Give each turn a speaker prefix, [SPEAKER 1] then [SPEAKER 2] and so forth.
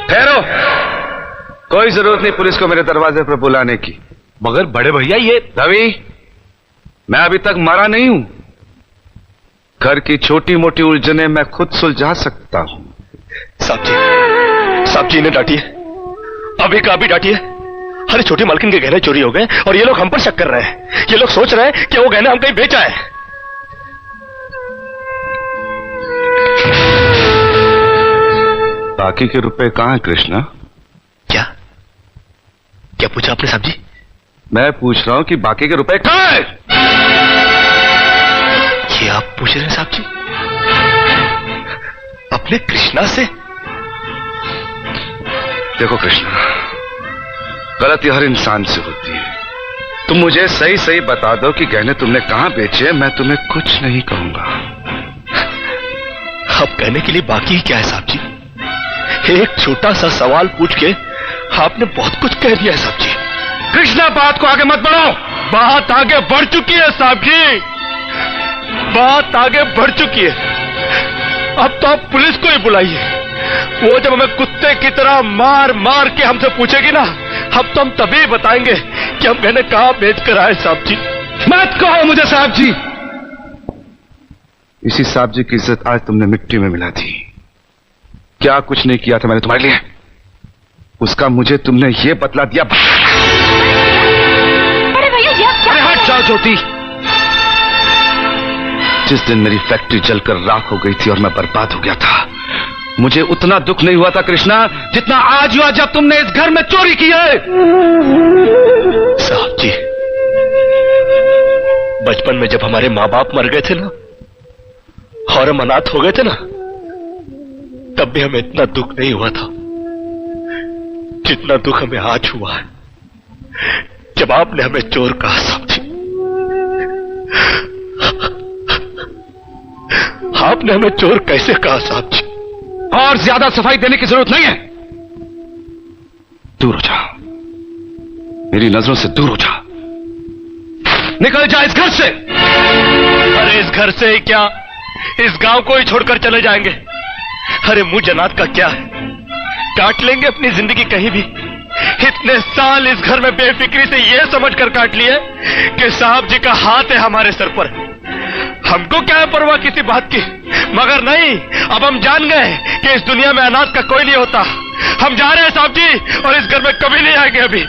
[SPEAKER 1] ठहरो, कोई जरूरत नहीं पुलिस को मेरे दरवाजे पर बुलाने की।
[SPEAKER 2] मगर बड़े भैया ये
[SPEAKER 1] रवि, मैं अभी तक मरा नहीं हूं। घर की छोटी मोटी उलझने मैं खुद सुलझा सकता हूं।
[SPEAKER 2] साहब जी इन्हें डांटिए, अभी का अभी डांटिए। अरे छोटी मालकिन के गहने चोरी हो गए और ये लोग हम पर शक कर रहे हैं। ये लोग सोच रहे हैं कि वो गहने हम कहीं बेचा है।
[SPEAKER 1] बाकी के रुपए कहां हैं कृष्णा?
[SPEAKER 2] क्या पूछा आपने साहब जी?
[SPEAKER 1] मैं पूछ रहा हूं कि बाकी के रुपए कहां हैं?
[SPEAKER 2] ये आप पूछ रहे हैं साहब जी अपने कृष्णा से?
[SPEAKER 1] देखो कृष्णा, गलती हर इंसान से होती है। तुम मुझे सही सही बता दो कि गहने तुमने कहां बेचे, मैं तुम्हें कुछ नहीं कहूंगा।
[SPEAKER 2] अब कहने के लिए बाकी ही क्या है साहब जी? एक छोटा सा सवाल पूछ के आपने बहुत कुछ कह दिया है साहब जी।
[SPEAKER 1] कृष्णा, बात को आगे मत बढ़ाओ।
[SPEAKER 2] बात आगे बढ़ चुकी है साहब जी, बात आगे बढ़ चुकी है। अब तो आप पुलिस को ही बुलाइए। वो जब हमें कुत्ते की तरह मार मार के हमसे पूछेगी ना, अब तो हम तभी बताएंगे कि हम गहने कहां बेच कर आए साहब जी।
[SPEAKER 1] मत कहो मुझे साहब जी। इसी साहब जी की इज्जत आज तुमने मिट्टी में मिला दी। क्या कुछ नहीं किया था मैंने तुम्हारे लिए, उसका मुझे तुमने ये बतला दिया।
[SPEAKER 3] अरे भैया ये आप क्या?
[SPEAKER 1] अरे हट जाओ ज्योति। जिस दिन मेरी फैक्ट्री जलकर राख हो गई थी और मैं बर्बाद हो गया था, मुझे उतना दुख नहीं हुआ था कृष्णा जितना आज हुआ जब तुमने इस घर में चोरी की है।
[SPEAKER 2] साहब जी, बचपन में जब हमारे माँ बाप मर गए थे ना और हम अनाथ हो गए थे ना, तब भी हमें इतना दुख नहीं हुआ था जितना दुख हमें आज हुआ है जब आपने हमें चोर कहा साहब जी। आपने हमें चोर कैसे कहा साहब जी?
[SPEAKER 1] और ज्यादा सफाई देने की जरूरत नहीं है। दूर हो जा, मेरी नजरों से दूर हो जा। निकल जा इस घर से।
[SPEAKER 2] अरे इस घर से ही क्या, इस गांव को ही छोड़कर चले जाएंगे। अरे मुंह जनात का क्या है, काट लेंगे अपनी जिंदगी कहीं भी। इतने साल इस घर में बेफिक्री से ये समझकर काट लिए कि साहब जी का हाथ है हमारे सर पर। हमको क्या है परवाह किसी बात की, मगर नहीं, अब हम जान गए कि इस दुनिया में अनाथ का कोई नहीं होता। हम जा रहे हैं साहब जी और इस घर में कभी नहीं आएंगे अभी।